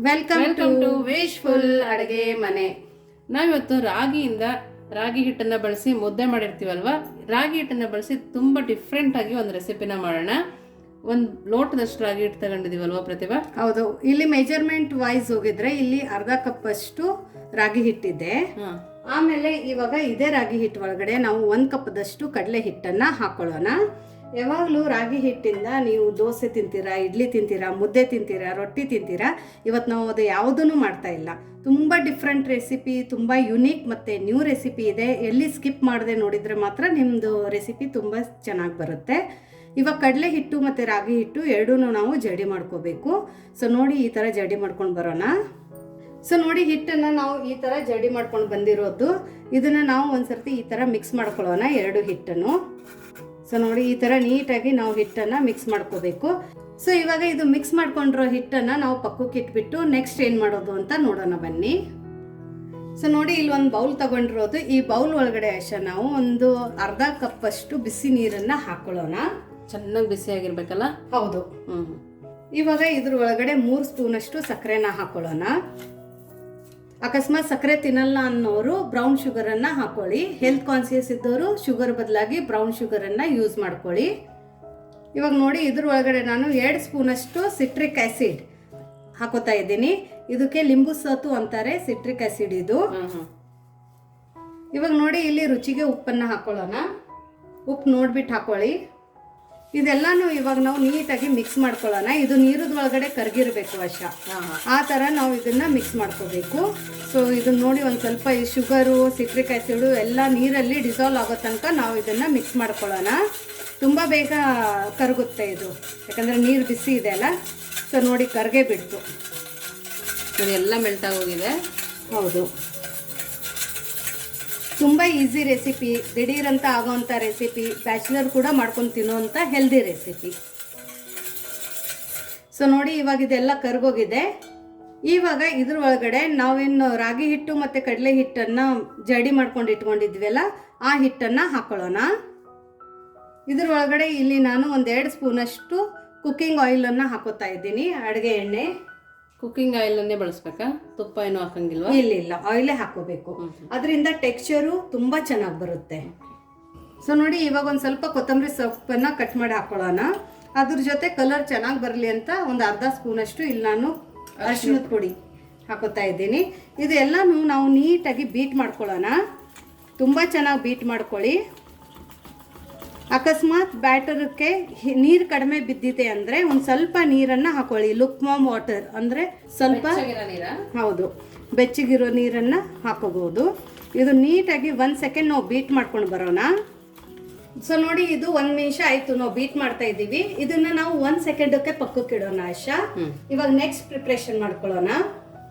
Welcome to wishful ಅಡುಗೆ ಮನೆ. ನಾವಿವತ್ತು ರಾಗಿ ಹಿಟ್ಟನ್ನು ಬಳಸಿ ಮುದ್ದೆ ಮಾಡಿರ್ತೀವಲ್ವಾ, ರಾಗಿ ಹಿಟ್ಟನ್ನು ಬಳಸಿ ತುಂಬ ಡಿಫ್ರೆಂಟ್ ಆಗಿ ಒಂದು ರೆಸಿಪಿನ ಮಾಡೋಣ. ಒಂದು ಲೋಟದಷ್ಟು ರಾಗಿ ಹಿಟ್ಟು ತಗೊಂಡಿದೀವಲ್ವಾ ಪ್ರತಿಭಾ? ಹೌದು. ಇಲ್ಲಿ ಮೆಜರ್ಮೆಂಟ್ ವೈಸ್ ಹೋಗಿದ್ರೆ ಇಲ್ಲಿ ಅರ್ಧ ಕಪ್ ಅಷ್ಟು ರಾಗಿ ಹಿಟ್ಟಿದೆ. ಆಮೇಲೆ ಇವಾಗ ಇದೇ ರಾಗಿ ಹಿಟ್ಟು ಒಳಗಡೆ ನಾವು 1 ಕಪ್ದಷ್ಟು ಕಡಲೆ ಹಿಟ್ಟನ್ನ ಹಾಕೊಳ್ಳೋಣ. ಯಾವಾಗಲೂ ರಾಗಿ ಹಿಟ್ಟಿಂದ ನೀವು ದೋಸೆ ತಿಂತೀರಾ, ಇಡ್ಲಿ ತಿಂತೀರಾ, ಮುದ್ದೆ ತಿಂತೀರಾ, ರೊಟ್ಟಿ ತಿಂತೀರಾ. ಇವತ್ತು ನಾವು ಅದು ಯಾವುದೂ ಮಾಡ್ತಾ ಇಲ್ಲ. ತುಂಬ ಡಿಫ್ರೆಂಟ್ ರೆಸಿಪಿ, ತುಂಬ ಯುನೀಕ್ ಮತ್ತು ನ್ಯೂ ರೆಸಿಪಿ ಇದೆ. ಎಲ್ಲಿ ಸ್ಕಿಪ್ ಮಾಡದೆ ನೋಡಿದರೆ ಮಾತ್ರ ನಿಮ್ಮದು ರೆಸಿಪಿ ತುಂಬ ಚೆನ್ನಾಗಿ ಬರುತ್ತೆ. ಇವಾಗ ಕಡಲೆ ಹಿಟ್ಟು ಮತ್ತು ರಾಗಿ ಹಿಟ್ಟು ಎರಡೂ ನಾವು ಜಡಿ ಮಾಡ್ಕೋಬೇಕು. ಸೊ ನೋಡಿ, ಈ ಥರ ಜಡಿ ಮಾಡ್ಕೊಂಡು ಬರೋಣ. ಸೊ ನೋಡಿ, ಹಿಟ್ಟನ್ನು ನಾವು ಈ ಥರ ಜಡಿ ಮಾಡ್ಕೊಂಡು ಬಂದಿರೋದು. ಇದನ್ನು ನಾವು ಒಂದ್ಸರ್ತಿ ಈ ಥರ ಮಿಕ್ಸ್ ಮಾಡ್ಕೊಳ್ಳೋಣ, ಎರಡು ಹಿಟ್ಟನ್ನು. ಸೊ ನೋಡಿ, ಈ ಥರ ನೀಟಾಗಿ ನಾವು ಹಿಟ್ಟನ್ನು ಮಿಕ್ಸ್ ಮಾಡ್ಕೋಬೇಕು. ಸೊ ಇವಾಗ ಇದು ಮಿಕ್ಸ್ ಮಾಡ್ಕೊಂಡಿರೋ ಹಿಟ್ಟನ್ನು ನಾವು ಪಕ್ಕಕ್ಕೆ ಇಟ್ಬಿಟ್ಟು ನೆಕ್ಸ್ಟ್ ಏನು ಮಾಡೋದು ಅಂತ ನೋಡೋಣ ಬನ್ನಿ. ಸೊ ನೋಡಿ, ಇಲ್ಲಿ ಒಂದು ಬೌಲ್ ತಗೊಂಡಿರೋದು. ಈ ಬೌಲ್ ಒಳಗಡೆ ನಾವು ಒಂದು ಅರ್ಧ ಕಪ್ ಅಷ್ಟು ಬಿಸಿ ನೀರನ್ನು ಹಾಕೊಳ್ಳೋಣ. ಚೆನ್ನಾಗಿ ಬಿಸಿ ಆಗಿರ್ಬೇಕಲ್ಲ? ಹೌದು. ಇವಾಗ ಇದ್ರ ಒಳಗಡೆ 3 ಸ್ಪೂನ್ ಅಷ್ಟು ಸಕ್ಕರೆನ ಹಾಕೊಳ್ಳೋಣ. ಅಕಸ್ಮಾತ್ ಸಕ್ಕರೆ ತಿನ್ನಲ್ಲ ಅನ್ನೋರು ಬ್ರೌನ್ ಶುಗರನ್ನು ಹಾಕೊಳ್ಳಿ. ಹೆಲ್ತ್ ಕಾನ್ಸಿಯಸ್ ಇದ್ದವರು ಶುಗರ್ ಬದಲಾಗಿ ಬ್ರೌನ್ ಶುಗರನ್ನು ಯೂಸ್ ಮಾಡ್ಕೊಳ್ಳಿ. ಇವಾಗ ನೋಡಿ, ಇದ್ರ ಒಳಗಡೆ ನಾನು 2 ಸ್ಪೂನ್ ಅಷ್ಟು ಸಿಟ್ರಿಕ್ ಆ್ಯಸಿಡ್ ಹಾಕೋತಾ ಇದ್ದೀನಿ. ಇದಕ್ಕೆ ಲಿಂಬು ಸತು ಅಂತಾರೆ, ಸಿಟ್ರಿಕ್ ಆ್ಯಸಿಡ್ ಇದು. ಇವಾಗ ನೋಡಿ, ಇಲ್ಲಿ ರುಚಿಗೆ ಉಪ್ಪನ್ನು ಹಾಕೊಳ್ಳೋಣ. ಉಪ್ಪು ನೋಡ್ಬಿಟ್ಟು ಹಾಕೊಳ್ಳಿ. ಇದೆಲ್ಲಾನು ಇವಾಗ ನಾವು ನೀಟಾಗಿ ಮಿಕ್ಸ್ ಮಾಡ್ಕೊಳ್ಳೋಣ. ಇದು ನೀರದ ಒಳಗಡೆ ಕರಗಿರಬೇಕು ಆ ಥರ ನಾವು ಇದನ್ನು ಮಿಕ್ಸ್ ಮಾಡ್ಕೋಬೇಕು. ಸೊ ಇದನ್ನ ನೋಡಿ, ಒಂದು ಸ್ವಲ್ಪ ಈ ಶುಗರು, ಸಿಟ್ರಿಕ್ ಆ್ಯಸಿಡು ಎಲ್ಲ ನೀರಲ್ಲಿ ಡಿಸಾಲ್ವ್ ಆಗೋ ತನಕ ನಾವು ಇದನ್ನು ಮಿಕ್ಸ್ ಮಾಡ್ಕೊಳ್ಳೋಣ. ತುಂಬ ಬೇಗ ಕರಗುತ್ತೆ ಇದು, ಯಾಕಂದರೆ ನೀರು ಬಿಸಿ ಇದೆ ಅಲ್ಲ. ಸೊ ನೋಡಿ, ಕರಗೇ ಬಿಡ್ತು, ಎಲ್ಲ ಮೆಲ್ಟ್ ಆಗೋಗಿದೆ. ಹೌದು, ತುಂಬ ಈಸಿ ರೆಸಿಪಿ, ದಿಢೀರಂತ ಆಗೋವಂಥ ರೆಸಿಪಿ, ಬ್ಯಾಚುಲರ್ ಕೂಡ ಮಾಡ್ಕೊಂಡು ತಿನ್ನೋವಂಥ ಹೆಲ್ದಿ ರೆಸಿಪಿ. ಸೊ ನೋಡಿ, ಇವಾಗ ಇದೆಲ್ಲ ಕರ್ಗೋಗಿದೆ. ಇವಾಗ ಇದ್ರ ಒಳಗಡೆ ನಾವೇನು ರಾಗಿ ಹಿಟ್ಟು ಮತ್ತು ಕಡಲೆ ಹಿಟ್ಟನ್ನು ಜಡಿ ಮಾಡ್ಕೊಂಡು ಇಟ್ಕೊಂಡಿದ್ವಲ್ಲ, ಆ ಹಿಟ್ಟನ್ನು ಹಾಕೊಳ್ಳೋಣ. ಇದ್ರ ಒಳಗಡೆ ಇಲ್ಲಿ ನಾನು 1-2 ಸ್ಪೂನಷ್ಟು ಕುಕ್ಕಿಂಗ್ ಆಯಿಲನ್ನು ಹಾಕೋತಾ ಇದ್ದೀನಿ, ಅಡುಗೆ ಎಣ್ಣೆ. ಕುಕ್ಕಿಂಗ್ ಆಯಿಲನ್ನೇ ಬಳಸ್ಬೇಕಾ? ತುಪ್ಪ ಏನೂ ಹಾಕಂಗಿಲ್ವಾ? ಇಲ್ಲ, ಆಯಿಲೇ ಹಾಕೋಬೇಕು. ಅದರಿಂದ ಟೆಕ್ಸ್ಚರು ತುಂಬ ಚೆನ್ನಾಗಿ ಬರುತ್ತೆ. ಸೊ ನೋಡಿ, ಇವಾಗ ಒಂದು ಸ್ವಲ್ಪ ಕೊತ್ತಂಬರಿ ಸೊಪ್ಪನ್ನು ಕಟ್ ಮಾಡಿ ಹಾಕೊಳ್ಳೋಣ. ಅದ್ರ ಜೊತೆ ಕಲರ್ ಚೆನ್ನಾಗಿ ಬರಲಿ ಅಂತ ಒಂದು ಅರ್ಧ ಸ್ಪೂನಷ್ಟು ಇಲ್ಲಿ ನಾನು ಅರಿಶಿಣದ ಪುಡಿ ಹಾಕೋತಾ ಇದ್ದೀನಿ. ಇದೆಲ್ಲನೂ ನಾವು ನೀಟಾಗಿ ಬೀಟ್ ಮಾಡ್ಕೊಳ್ಳೋಣ. ತುಂಬ ಚೆನ್ನಾಗಿ ಬೀಟ್ ಮಾಡ್ಕೊಳ್ಳಿ. ಅಕಸ್ಮಾತ್ ಬ್ಯಾಟರ್ಗೆ ನೀರು ಕಡಿಮೆ ಬಿದ್ದಿದೆ ಅಂದರೆ ಒಂದು ಸ್ವಲ್ಪ ನೀರನ್ನು ಹಾಕೊಳ್ಳಿ. ಲುಕ್ವಾರ್ಮ್ ವಾಟರ್ ಅಂದರೆ ಸ್ವಲ್ಪ, ಹೌದು, ಬೆಚ್ಚಗಿರೋ ನೀರನ್ನು ಹಾಕೋಬಹುದು. ಇದು ನೀಟಾಗಿ 1 ಸೆಕೆಂಡ್ ನಾವು ಬೀಟ್ ಮಾಡ್ಕೊಂಡು ಬರೋಣ. ಸೊ ನೋಡಿ, ಇದು 1 ನಿಮಿಷ ಆಯಿತು ನಾವು ಬೀಟ್ ಮಾಡ್ತಾ ಇದ್ದೀವಿ. ಇದನ್ನು ನಾವು 1 ಸೆಕೆಂಡಕ್ಕೆ ಪಕ್ಕಕ್ಕೆ ಇಡೋಣ ಆಶಾ. ಇವಾಗ ನೆಕ್ಸ್ಟ್ ಪ್ರಿಪ್ರೇಷನ್ ಮಾಡ್ಕೊಳ್ಳೋಣ.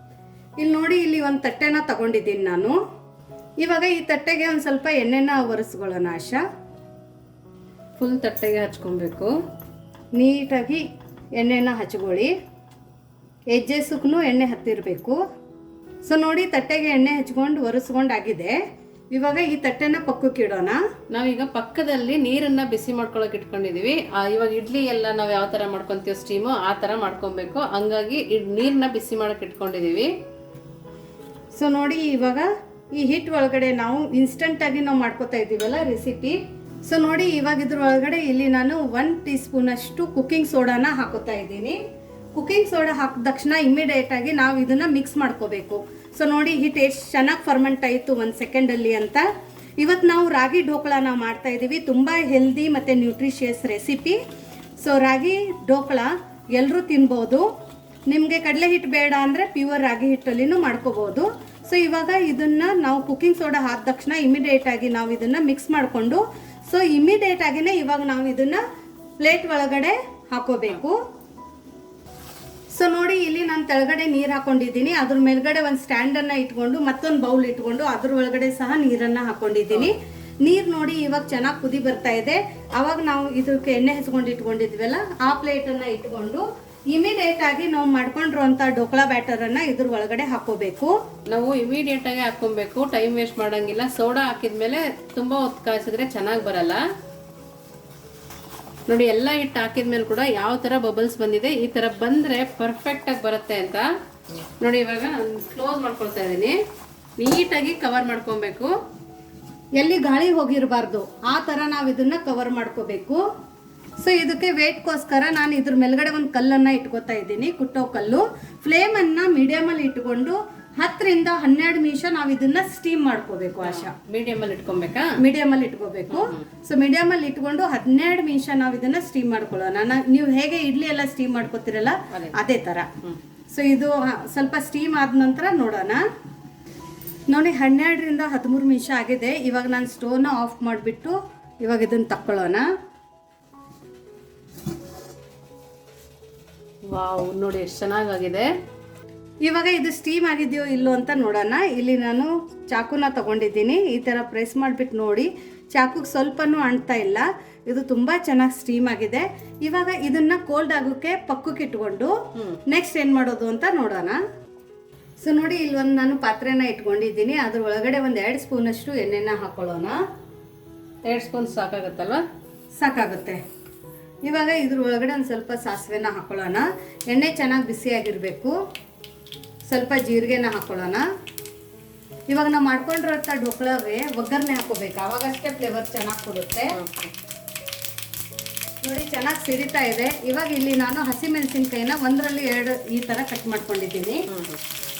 ಇಲ್ಲಿ ನೋಡಿ, ಇಲ್ಲಿ ಒಂದು ತಟ್ಟೆನ ತಗೊಂಡಿದ್ದೀನಿ ನಾನು. ಇವಾಗ ಈ ತಟ್ಟೆಗೆ ಒಂದು ಸ್ವಲ್ಪ ಎಣ್ಣೆನ ಒರೆಸ್ಕೊಳ್ಳೋಣ ಆಶಾ. ಫುಲ್ ತಟ್ಟೆಗೆ ಹಚ್ಕೊಬೇಕು. ನೀಟಾಗಿ ಎಣ್ಣೆನ ಹಚ್ಕೊಳ್ಳಿ. ಎಜ್ಜೆಸಕ್ಕೂ ಎಣ್ಣೆ ಹತ್ತಿರಬೇಕು. ಸೊ ನೋಡಿ, ತಟ್ಟೆಗೆ ಎಣ್ಣೆ ಹಚ್ಕೊಂಡು ಒರೆಸ್ಕೊಂಡು ಆಗಿದೆ. ಇವಾಗ ಈ ತಟ್ಟೆನ ಪಕ್ಕಕ್ಕೆ ಇಡೋಣ. ನಾವೀಗ ಪಕ್ಕದಲ್ಲಿ ನೀರನ್ನು ಬಿಸಿ ಮಾಡ್ಕೊಳಕ್ಕೆ ಇಟ್ಕೊಂಡಿದೀವಿ. ಇವಾಗ ಇಡ್ಲಿ ಎಲ್ಲ ನಾವು ಯಾವ ಥರ ಮಾಡ್ಕೊತೀವಿ ಸ್ಟೀಮು, ಆ ಥರ ಮಾಡ್ಕೊಬೇಕು. ಹಂಗಾಗಿ ನೀರನ್ನ ಬಿಸಿ ಮಾಡಕ್ಕೆ ಇಟ್ಕೊಂಡಿದೀವಿ. ಸೊ ನೋಡಿ, ಇವಾಗ ಈ ಹಿಟ್ಟು ಒಳಗಡೆ ನಾವು ಇನ್ಸ್ಟಂಟಾಗಿ ನಾವು ಮಾಡ್ಕೊತಾ ಇದ್ದೀವಲ್ಲ ರೆಸಿಪಿ. ಸೊ ನೋಡಿ, ಇವಾಗ ಇದ್ರ ಒಳಗಡೆ ಇಲ್ಲಿ ನಾನು 1 ಟೀ ಸ್ಪೂನ್ ಅಷ್ಟು ಕುಕ್ಕಿಂಗ್ ಸೋಡಾನ ಹಾಕೋತಾ ಇದ್ದೀನಿ. ಕುಕ್ಕಿಂಗ್ ಸೋಡಾ ಹಾಕಿದ ತಕ್ಷಣ ಇಮಿಡಿಯೇಟ್ ಆಗಿ ನಾವು ಇದನ್ನ ಮಿಕ್ಸ್ ಮಾಡ್ಕೋಬೇಕು. ಸೊ ನೋಡಿ, ಹಿಟ್ಟು ಎಷ್ಟು ಚೆನ್ನಾಗಿ ಫರ್ಮೆಂಟ್ ಆಯಿತು 1 ಸೆಕೆಂಡಲ್ಲಿ ಅಂತ. ಇವತ್ತು ನಾವು ರಾಗಿ ಢೋಕಳಾನ ಮಾಡ್ತಾ ಇದ್ದೀವಿ. ತುಂಬ ಹೆಲ್ದಿ ಮತ್ತು ನ್ಯೂಟ್ರಿಷಿಯಸ್ ರೆಸಿಪಿ. ಸೊ ರಾಗಿ ಢೋಕಳ ಎಲ್ಲರೂ ತಿನ್ಬೋದು. ನಿಮಗೆ ಕಡಲೆ ಹಿಟ್ಟು ಬೇಡ ಅಂದರೆ ಪ್ಯೂರ್ ರಾಗಿ ಹಿಟ್ಟಲ್ಲಿನೂ ಮಾಡ್ಕೋಬೋದು. ಸೊ ಇವಾಗ ಇದನ್ನು ನಾವು ಕುಕ್ಕಿಂಗ್ ಸೋಡಾ ಹಾಕಿದ ತಕ್ಷಣ ಇಮಿಡಿಯೇಟ್ ಆಗಿ ನಾವು ಇದನ್ನು ಮಿಕ್ಸ್ ಮಾಡಿಕೊಂಡು, ಸೊ ಇಮಿಡಿಯೇಟ್ ಆಗಿನೇ ಇವಾಗ ನಾವು ಇದನ್ನ ಪ್ಲೇಟ್ ಒಳಗಡೆ ಹಾಕೋಬೇಕು. ಸೊ ನೋಡಿ, ಇಲ್ಲಿ ನಾನು ಕೆಳಗಡೆ ನೀರು ಹಾಕೊಂಡಿದ್ದೀನಿ. ಅದ್ರ ಮೇಲ್ಗಡೆ ಒಂದು ಸ್ಟ್ಯಾಂಡನ್ನು ಇಟ್ಕೊಂಡು ಮತ್ತೊಂದು ಬೌಲ್ ಇಟ್ಕೊಂಡು ಅದ್ರ ಒಳಗಡೆ ಸಹ ನೀರನ್ನು ಹಾಕೊಂಡಿದ್ದೀನಿ. ನೀರು ನೋಡಿ, ಇವಾಗ ಚೆನ್ನಾಗಿ ಕುದಿ ಬರ್ತಾ ಇದೆ. ಅವಾಗ ನಾವು ಇದಕ್ಕೆ ಎಣ್ಣೆ ಹಚ್ಕೊಂಡು ಇಟ್ಕೊಂಡಿದ್ವಲ್ಲ, ಆ ಪ್ಲೇಟನ್ನು ಇಟ್ಕೊಂಡು ಇಮಿಡಿಯೇಟ್ ಆಗಿ ನಾವು ಮಾಡ್ಕೊಂಡಿರುವಂಥ ಢೋಕಳಾ ಬ್ಯಾಟರನ್ನು ಇದ್ರ ಒಳಗಡೆ ಹಾಕೋಬೇಕು. ನಾವು ಇಮಿಡಿಯೇಟ್ ಆಗಿ ಹಾಕೊಬೇಕು, ಟೈಮ್ ವೇಸ್ಟ್ ಮಾಡಂಗಿಲ್ಲ. ಸೋಡಾ ಹಾಕಿದ್ಮೇಲೆ ತುಂಬ ಹೊತ್ತು ಕಾಯಿಸಿದ್ರೆ ಚೆನ್ನಾಗಿ ಬರಲ್ಲ. ನೋಡಿ, ಎಲ್ಲ ಹಿಟ್ಟು ಹಾಕಿದ್ಮೇಲೆ ಕೂಡ ಯಾವ ಥರ ಬಬಲ್ಸ್ ಬಂದಿದೆ. ಈ ಥರ ಬಂದರೆ ಪರ್ಫೆಕ್ಟಾಗಿ ಬರುತ್ತೆ ಅಂತ. ನೋಡಿ ಇವಾಗ ಕ್ಲೋಸ್ ಮಾಡ್ಕೊಳ್ತಾ ಇದ್ದೀನಿ. ನೀಟಾಗಿ ಕವರ್ ಮಾಡ್ಕೊಬೇಕು. ಎಲ್ಲಿ ಗಾಳಿ ಹೋಗಿರಬಾರ್ದು ಆ ಥರ ನಾವು ಇದನ್ನ ಕವರ್ ಮಾಡ್ಕೋಬೇಕು. ಸೊ ಇದಕ್ಕೆ ವೇಟ್ಗೋಸ್ಕರ ನಾನು ಇದ್ರ ಮೇಲ್ಗಡೆ ಒಂದು ಕಲ್ಲನ್ನು ಇಟ್ಕೋತಾ ಇದ್ದೀನಿ, ಕುಟ್ಟೋ ಕಲ್ಲು. ಫ್ಲೇಮನ್ನು ಮೀಡಿಯಮಲ್ಲಿ ಇಟ್ಕೊಂಡು 10ರಿಂದ 12 ನಿಮಿಷ ನಾವು ಇದನ್ನ ಸ್ಟೀಮ್ ಮಾಡ್ಕೋಬೇಕು. ಆಶಾ ಮೀಡಿಯಮಲ್ಲಿ ಇಟ್ಕೊಬೇಕಾ? ಮೀಡಿಯಮಲ್ಲಿ ಇಟ್ಕೋಬೇಕು. ಸೊ ಮೀಡಿಯಮಲ್ಲಿ ಇಟ್ಕೊಂಡು 12 ನಿಮಿಷ ನಾವು ಇದನ್ನ ಸ್ಟೀಮ್ ಮಾಡ್ಕೊಳ್ಳೋಣ. ನೀವು ಹೇಗೆ ಇಡ್ಲಿ ಎಲ್ಲ ಸ್ಟೀಮ್ ಮಾಡ್ಕೋತಿರಲ್ಲ ಅದೇ ಥರ. ಸೊ ಇದು ಸ್ವಲ್ಪ ಸ್ಟೀಮ್ ಆದ ನಂತರ ನೋಡೋಣ. ನೋಡಿ 12ರಿಂದ 13 ನಿಮಿಷ ಆಗಿದೆ. ಇವಾಗ ನಾನು ಸ್ಟೋವ್ನ ಆಫ್ ಮಾಡಿಬಿಟ್ಟು ಇವಾಗ ಇದನ್ನು ತಕ್ಕೊಳ್ಳೋಣ. ವಾವ್, ನೋಡಿ ಎಷ್ಟು ಚೆನ್ನಾಗಾಗಿದೆ. ಇವಾಗ ಇದು ಸ್ಟೀಮ್ ಆಗಿದೆಯೋ ಇಲ್ಲೋ ಅಂತ ನೋಡೋಣ. ಇಲ್ಲಿ ನಾನು ಚಾಕುನ ತಗೊಂಡಿದ್ದೀನಿ. ಈ ಥರ ಪ್ರೆಸ್ ಮಾಡಿಬಿಟ್ಟು ನೋಡಿ, ಚಾಕುಗೆ ಸ್ವಲ್ಪನೂ ಅಂಟ್ತಾ ಇಲ್ಲ. ಇದು ತುಂಬ ಚೆನ್ನಾಗಿ ಸ್ಟೀಮ್ ಆಗಿದೆ. ಇವಾಗ ಇದನ್ನ ಕೋಲ್ಡ್ ಆಗೋಕ್ಕೆ ಪಕ್ಕಕ್ಕೆ ಇಟ್ಕೊಂಡು ನೆಕ್ಸ್ಟ್ ಏನು ಮಾಡೋದು ಅಂತ ನೋಡೋಣ. ಸೊ ನೋಡಿ, ಇಲ್ಲಿ ಒಂದು ನಾನು ಪಾತ್ರೆನ ಇಟ್ಕೊಂಡಿದ್ದೀನಿ. ಅದ್ರ ಒಳಗಡೆ ಒಂದು 2 ಸ್ಪೂನಷ್ಟು ಎಣ್ಣೆನ ಹಾಕೊಳ್ಳೋಣ. 2 ಸ್ಪೂನ್ ಸಾಕಾಗುತ್ತಲ್ವಾ? ಸಾಕಾಗುತ್ತೆ. ಇವಾಗ ಇದ್ರ ಒಳಗಡೆ ಒಂದು ಸ್ವಲ್ಪ ಸಾಸಿವೆನ ಹಾಕೊಳ್ಳೋಣ. ಎಣ್ಣೆ ಚೆನ್ನಾಗಿ ಬಿಸಿಯಾಗಿರಬೇಕು. ಸ್ವಲ್ಪ ಜೀರಿಗೆನ ಹಾಕೊಳ್ಳೋಣ. ಇವಾಗ ನಾವು ಮಾಡ್ಕೊಂಡಿರೋಂಥ ಢೋಕ್ಳಾಗೆ ಒಗ್ಗರಣೆ ಹಾಕೋಬೇಕು, ಅವಾಗಷ್ಟೇ ಫ್ಲೇವರ್ ಚೆನ್ನಾಗಿ ಕೊಡುತ್ತೆ. ನೋಡಿ ಚೆನ್ನಾಗಿ ಸಿಡಿತಾ ಇದೆ. ಇವಾಗ ಇಲ್ಲಿ ನಾನು ಹಸಿಮೆಣಸಿನ್ಕಾಯಿನ 1ರಲ್ಲಿ 2 ಈ ಥರ ಕಟ್ ಮಾಡ್ಕೊಂಡಿದ್ದೀನಿ.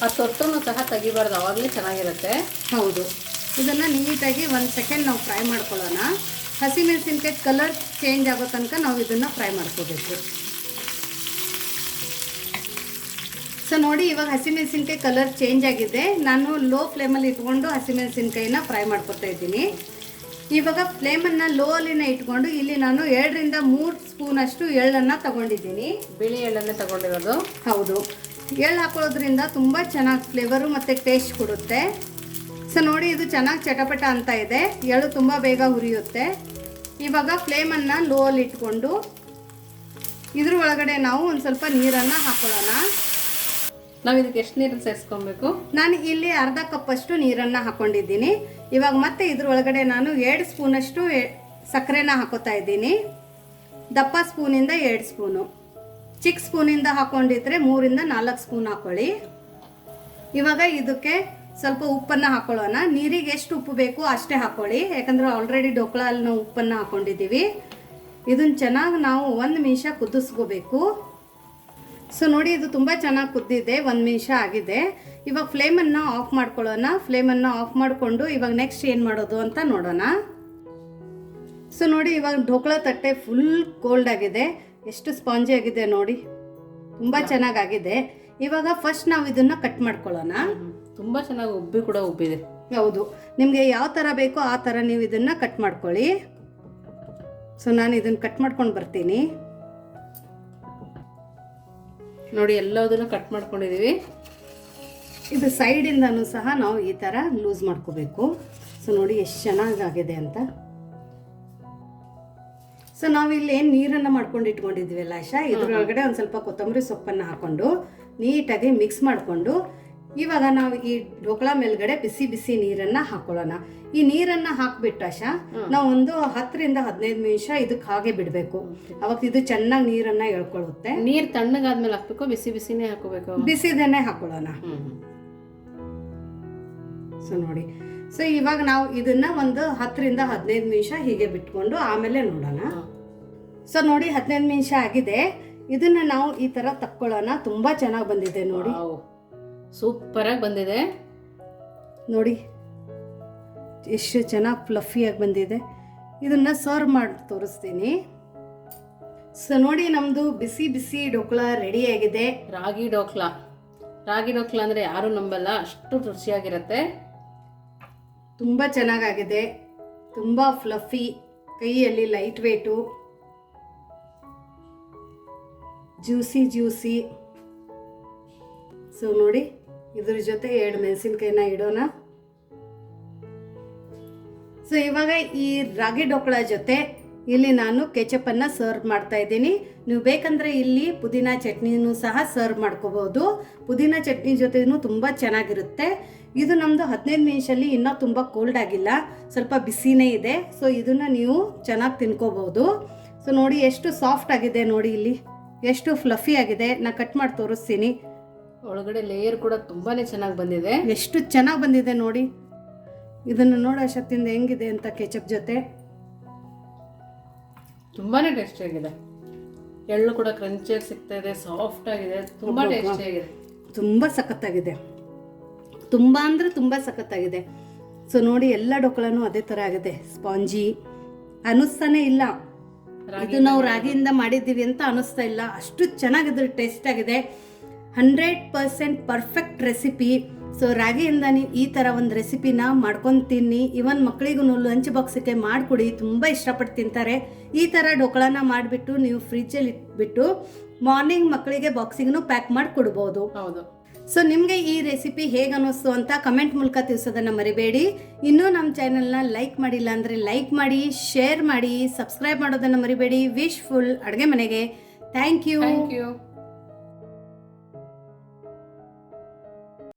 ಆ ತೊಟ್ಟನ್ನು ಸಹ ತೆಗಿಬಾರ್ದು, ಅವಾಗಲೇ ಚೆನ್ನಾಗಿರುತ್ತೆ. ಹೌದು, ಇದನ್ನು ನೀಟಾಗಿ 1 ಸೆಕೆಂಡ್ ನಾವು ಫ್ರೈ ಮಾಡ್ಕೊಳ್ಳೋಣ. ಹಸಿಮೆಣಸಿನ್ಕಾಯಿ ಕಲರ್ ಚೇಂಜ್ ಆಗೋ ತನಕ ನಾವು ಇದನ್ನು ಫ್ರೈ ಮಾಡ್ಕೋಬೇಕು. ಸೊ ನೋಡಿ, ಇವಾಗ ಹಸಿಮೆಣಸಿನ್ಕಾಯಿ ಕಲರ್ ಚೇಂಜ್ ಆಗಿದೆ. ನಾನು ಲೋ ಫ್ಲೇಮಲ್ಲಿ ಇಟ್ಕೊಂಡು ಹಸಿಮೆಣಸಿನ್ಕಾಯಿನ ಫ್ರೈ ಮಾಡ್ಕೊತಾ ಇದ್ದೀನಿ. ಇವಾಗ ಫ್ಲೇಮನ್ನು ಲೋ ಅಲ್ಲಿನ ಇಟ್ಕೊಂಡು ಇಲ್ಲಿ ನಾನು 2ರಿಂದ 3 ಸ್ಪೂನಷ್ಟು ಎಳ್ಳನ್ನು ತಗೊಂಡಿದ್ದೀನಿ. ಬಿಳಿ ಎಳ್ಳನ್ನೇ ತಗೊಂಡಿರೋದು. ಹೌದು, ಎಳ್ಳು ಹಾಕೊಳ್ಳೋದ್ರಿಂದ ತುಂಬ ಚೆನ್ನಾಗಿ ಫ್ಲೇವರು ಮತ್ತು ಟೇಸ್ಟ್ ಕೊಡುತ್ತೆ. ಸೊ ನೋಡಿ, ಇದು ಚೆನ್ನಾಗಿ ಚಟಪಟ ಅಂತ ಇದೆ. ಎಳ್ಳು ತುಂಬ ಬೇಗ ಹುರಿಯುತ್ತೆ. ಇವಾಗ ಫ್ಲೇಮನ್ನು ಲೋ ಅಲ್ಲಿ ಇಟ್ಕೊಂಡು ಇದ್ರ ಒಳಗಡೆ ನಾವು ಒಂದು ಸ್ವಲ್ಪ ನೀರನ್ನು ಹಾಕೊಳ್ಳೋಣ. ನಾವು ಇದಕ್ಕೆ ಎಷ್ಟು ನೀರನ್ನು ಸೇರಿಸ್ಕೊಬೇಕು? ನಾನು ಇಲ್ಲಿ ಅರ್ಧ ಕಪ್ಪಷ್ಟು ನೀರನ್ನು ಹಾಕೊಂಡಿದ್ದೀನಿ. ಇವಾಗ ಮತ್ತೆ ಇದ್ರ ಒಳಗಡೆ ನಾನು 2 ಸ್ಪೂನಷ್ಟು ಸಕ್ಕರೆನ ಹಾಕೋತಾ ಇದ್ದೀನಿ. ದಪ್ಪ ಸ್ಪೂನಿಂದ 2 ಸ್ಪೂನು, ಚಿಕ್ಕ ಸ್ಪೂನಿಂದ ಹಾಕೊಂಡಿದ್ರೆ 3ರಿಂದ 4 ಸ್ಪೂನ್ ಹಾಕೊಳ್ಳಿ. ಇವಾಗ ಇದಕ್ಕೆ ಸ್ವಲ್ಪ ಉಪ್ಪನ್ನು ಹಾಕೊಳ್ಳೋಣ. ನೀರಿಗೆ ಎಷ್ಟು ಉಪ್ಪು ಬೇಕು ಅಷ್ಟೇ ಹಾಕೊಳ್ಳಿ, ಯಾಕಂದರೆ ಆಲ್ರೆಡಿ ಢೋಕ್ಳಲ್ಲಿ ನಾವು ಉಪ್ಪನ್ನು ಹಾಕೊಂಡಿದ್ದೀವಿ. ಇದನ್ನು ಚೆನ್ನಾಗಿ ನಾವು 1 ನಿಮಿಷ ಕುದಿಸ್ಕೋಬೇಕು. ಸೊ ನೋಡಿ, ಇದು ತುಂಬ ಚೆನ್ನಾಗಿ ಕುದ್ದಿದೆ. 1 ನಿಮಿಷ ಆಗಿದೆ. ಇವಾಗ ಫ್ಲೇಮನ್ನು ಆಫ್ ಮಾಡ್ಕೊಳ್ಳೋಣ. ಫ್ಲೇಮನ್ನು ಆಫ್ ಮಾಡಿಕೊಂಡು ಇವಾಗ ನೆಕ್ಸ್ಟ್ ಏನು ಮಾಡೋದು ಅಂತ ನೋಡೋಣ. ಸೊ ನೋಡಿ, ಇವಾಗ ಢೋಕ್ಳಾ ತಟ್ಟೆ ಫುಲ್ ಕೋಲ್ಡ್ ಆಗಿದೆ. ಎಷ್ಟು ಸ್ಪಾಂಜಿ ಆಗಿದೆ ನೋಡಿ, ತುಂಬ ಚೆನ್ನಾಗಾಗಿದೆ. ಇವಾಗ ಫಸ್ಟ್ ನಾವು ಇದನ್ನು ಕಟ್ ಮಾಡ್ಕೊಳ್ಳೋಣ. ತುಂಬ ಚೆನ್ನಾಗಿ ಉಬ್ಬಿ ಕೂಡ ಉಬ್ಬಿದೆ. ಹೌದು, ನಿಮಗೆ ಯಾವ ಥರ ಬೇಕೋ ಆ ಥರ ನೀವು ಇದನ್ನು ಕಟ್ ಮಾಡ್ಕೊಳ್ಳಿ. ಸೊ ನಾನು ಇದನ್ನು ಕಟ್ ಮಾಡ್ಕೊಂಡು ಬರ್ತೀನಿ. ನೋಡಿ, ಎಲ್ಲದನ್ನು ಕಟ್ ಮಾಡ್ಕೊಂಡಿದ್ದೀವಿ. ಇದು ಸೈಡಿಂದನೂ ಸಹ ನಾವು ಈ ಥರ ಲೂಸ್ ಮಾಡ್ಕೋಬೇಕು. ಸೊ ನೋಡಿ ಎಷ್ಟು ಚೆನ್ನಾಗಾಗಿದೆ ಅಂತ. ಸೊ ನಾವಿಲ್ಲಿ ಏನು ನೀರನ್ನು ಮಾಡ್ಕೊಂಡು ಇಟ್ಕೊಂಡಿದ್ವಲ್ಲ ಆಶಾ, ಇದ್ರೊಳಗಡೆ ಒಂದು ಸ್ವಲ್ಪ ಕೊತ್ತಂಬರಿ ಸೊಪ್ಪನ್ನು ಹಾಕ್ಕೊಂಡು ನೀಟಾಗಿ ಮಿಕ್ಸ್ ಮಾಡಿಕೊಂಡು ಇವಾಗ ನಾವು ಈ ಢೋಕ್ಳಾ ಮೇಲ್ಗಡೆ ಬಿಸಿ ಬಿಸಿ ನೀರನ್ನು ಹಾಕೊಳ್ಳೋಣ. ಈ ನೀರನ್ನು ಹಾಕ್ಬಿಟ್ಟು ಆಶಾ ನಾವು ಒಂದು 10ರಿಂದ 15 ನಿಮಿಷ ಇದಕ್ಕೆ ಹಾಗೆ ಬಿಡಬೇಕು. ಅವಾಗ ಇದು ಚೆನ್ನಾಗಿ ನೀರನ್ನು ಎಳ್ಕೊಳ್ಳುತ್ತೆ. ನೀರು ತಣ್ಣಗಾದ್ಮೇಲೆ ಹಾಕ್ಬೇಕು, ಬಿಸಿ ಬಿಸಿನೇ ಹಾಕೋಬೇಕು? ಬಿಸಿದೇನೆ ಹಾಕೊಳ್ಳೋಣ. ಸೊ ನೋಡಿ, ಸೊ ಇವಾಗ ನಾವು ಇದನ್ನ ಒಂದು 10ರಿಂದ 15 ನಿಮಿಷ ಹೀಗೆ ಬಿಟ್ಕೊಂಡು ಆಮೇಲೆ ನೋಡೋಣ. ಸೊ ನೋಡಿ, 15 ನಿಮಿಷ ಆಗಿದೆ. ಇದನ್ನ ನಾವು ಈ ತರ ತಕ್ಕೊಳ್ಳೋಣ. ತುಂಬಾ ಚೆನ್ನಾಗಿ ಬಂದಿದೆ ನೋಡಿ, ಸೂಪರ್ ಆಗಿ ಬಂದಿದೆ ನೋಡಿ, ಎಷ್ಟು ಚೆನ್ನಾಗಿ ಫ್ಲಫಿಯಾಗಿ ಬಂದಿದೆ. ಇದನ್ನ ಸರ್ವ್ ಮಾಡಿ ತೋರಿಸ್ತೀನಿ. ಸೊ ನೋಡಿ, ನಮ್ದು ಬಿಸಿ ಬಿಸಿ ಢೋಕ್ಳಾ ರೆಡಿ ಆಗಿದೆ. ರಾಗಿ ಢೋಕ್ಳಾ. ರಾಗಿ ಢೋಕ್ಳಾ ಅಂದ್ರೆ ಯಾರು ನಂಬಲ್ಲ, ಅಷ್ಟು ರುಚಿಯಾಗಿರುತ್ತೆ. ತುಂಬ ಚೆನ್ನಾಗಾಗಿದೆ, ತುಂಬ ಫ್ಲಫಿ, ಕೈಯಲ್ಲಿ light weight, juicy juicy. So ನೋಡಿ, ಇದ್ರ ಜೊತೆ 2 ಮೆಣಸಿನ್ಕಾಯಿನ ಇಡೋಣ. ಸೊ ಇವಾಗ ಈ ರಾಗಿ ಢೋಕ್ಳಾ ಜೊತೆ ಇಲ್ಲಿ ನಾನು ಕೆಚಪನ್ನು ಸರ್ವ್ ಮಾಡ್ತಾ ಇದ್ದೀನಿ. ನೀವು ಬೇಕಂದರೆ ಇಲ್ಲಿ ಪುದೀನ ಚಟ್ನಿನೂ ಸಹ ಸರ್ವ್ ಮಾಡ್ಕೋಬೋದು. ಪುದೀನ ಚಟ್ನಿ ಜೊತೆನೂ ತುಂಬ ಚೆನ್ನಾಗಿರುತ್ತೆ. ಇದು ನಮ್ಮದು 15 ನಿಮಿಷಲ್ಲಿ ಇನ್ನೂ ತುಂಬ ಕೋಲ್ಡ್ ಆಗಿಲ್ಲ, ಸ್ವಲ್ಪ ಬಿಸಿನೇ ಇದೆ. ಸೊ ಇದನ್ನು ನೀವು ಚೆನ್ನಾಗಿ ತಿನ್ಕೋಬೋದು. ಸೊ ನೋಡಿ ಎಷ್ಟು ಸಾಫ್ಟ್ ಆಗಿದೆ ನೋಡಿ, ಇಲ್ಲಿ ಎಷ್ಟು ಫ್ಲಫಿ ಆಗಿದೆ. ನಾನು ಕಟ್ ಮಾಡಿ ತೋರಿಸ್ತೀನಿ. ಒಳಗಡೆ ಲೇಯರ್ ಕೂಡ ತುಂಬಾನೇ ಚೆನ್ನಾಗಿ ಬಂದಿದೆ. ಎಷ್ಟು ಚೆನ್ನಾಗಿ ಬಂದಿದೆ ನೋಡಿ. ಇದನ್ನು ನೋಡೋ ಶಕ್ತಿಯಿಂದ ಹೆಂಗಿದೆ ಅಂತ ಕೆಚಪ್ ಜೊತೆ. ತುಂಬಾನೇ ಟೇಸ್ಟಿ ಆಗಿದೆ. ಎಳ್ಳು ಕೂಡ ಕ್ರಂಚಿಯಾಗಿ ಸಿಗ್ತಾ ಇದೆ, ಸಾಫ್ಟ್ ಆಗಿದೆ, ತುಂಬಾ ಟೇಸ್ಟಿ ಆಗಿದೆ. ತುಂಬ ಸಖತ್ತಾಗಿದೆ, ತುಂಬ ಅಂದರೆ ತುಂಬ ಸಖತ್ತಾಗಿದೆ. ಸೊ ನೋಡಿ ಎಲ್ಲ ಡೊಕ್ಕಳನು ಅದೇ ಥರ ಆಗಿದೆ, ಸ್ಪಾಂಜಿ ಅನ್ನಿಸ್ತಾನೆ ಇಲ್ಲ. ಇದು ನಾವು ರಾಗಿಯಿಂದ ಮಾಡಿದ್ದೀವಿ ಅಂತ ಅನ್ನಿಸ್ತಾ ಇಲ್ಲ, ಅಷ್ಟು ಚೆನ್ನಾಗಿದ್ರೆ ಟೇಸ್ಟ್ ಆಗಿದೆ. 100% ಪರ್ಫೆಕ್ಟ್ ರೆಸಿಪಿ. ಸೊ ರಾಗಿಯಿಂದ ನೀವು ಈ ಥರ ಒಂದು ರೆಸಿಪಿನ ಮಾಡ್ಕೊಂಡು ತಿನ್ನಿ. ಇವನ್ ಮಕ್ಕಳಿಗೂ ಲಂಚ್ ಬಾಕ್ಸಿಗೆ ಮಾಡಿಕೊಡಿ, ತುಂಬ ಇಷ್ಟಪಟ್ಟು ತಿಂತಾರೆ. ಈ ಥರ ಡೊಕ್ಕಳನ ಮಾಡಿಬಿಟ್ಟು ನೀವು ಫ್ರಿಜ್ಜಲ್ಲಿ ಇಟ್ಬಿಟ್ಟು ಮಾರ್ನಿಂಗ್ ಮಕ್ಕಳಿಗೆ ಬಾಕ್ಸಿಗೂ ಪ್ಯಾಕ್ ಮಾಡಿ ಕೊಡ್ಬೋದು. ಹೌದು. ಸೊ ನಿಮಗೆ ಈ ರೆಸಿಪಿ ಹೇಗೆ ಅನ್ನಿಸ್ತು ಅಂತ ಕಮೆಂಟ್ ಮೂಲಕ ತಿಳಿಸೋದನ್ನು ಮರಿಬೇಡಿ. ಇನ್ನೂ ನಮ್ಮ ಚಾನೆಲ್ನ ಲೈಕ್ ಮಾಡಿಲ್ಲ ಅಂದರೆ ಲೈಕ್ ಮಾಡಿ, ಶೇರ್ ಮಾಡಿ, ಸಬ್ಸ್ಕ್ರೈಬ್ ಮಾಡೋದನ್ನು ಮರಿಬೇಡಿ. ವಿಶ್ ಫುಲ್ ಅಡುಗೆ ಮನೆಗೆ ಥ್ಯಾಂಕ್ ಯು.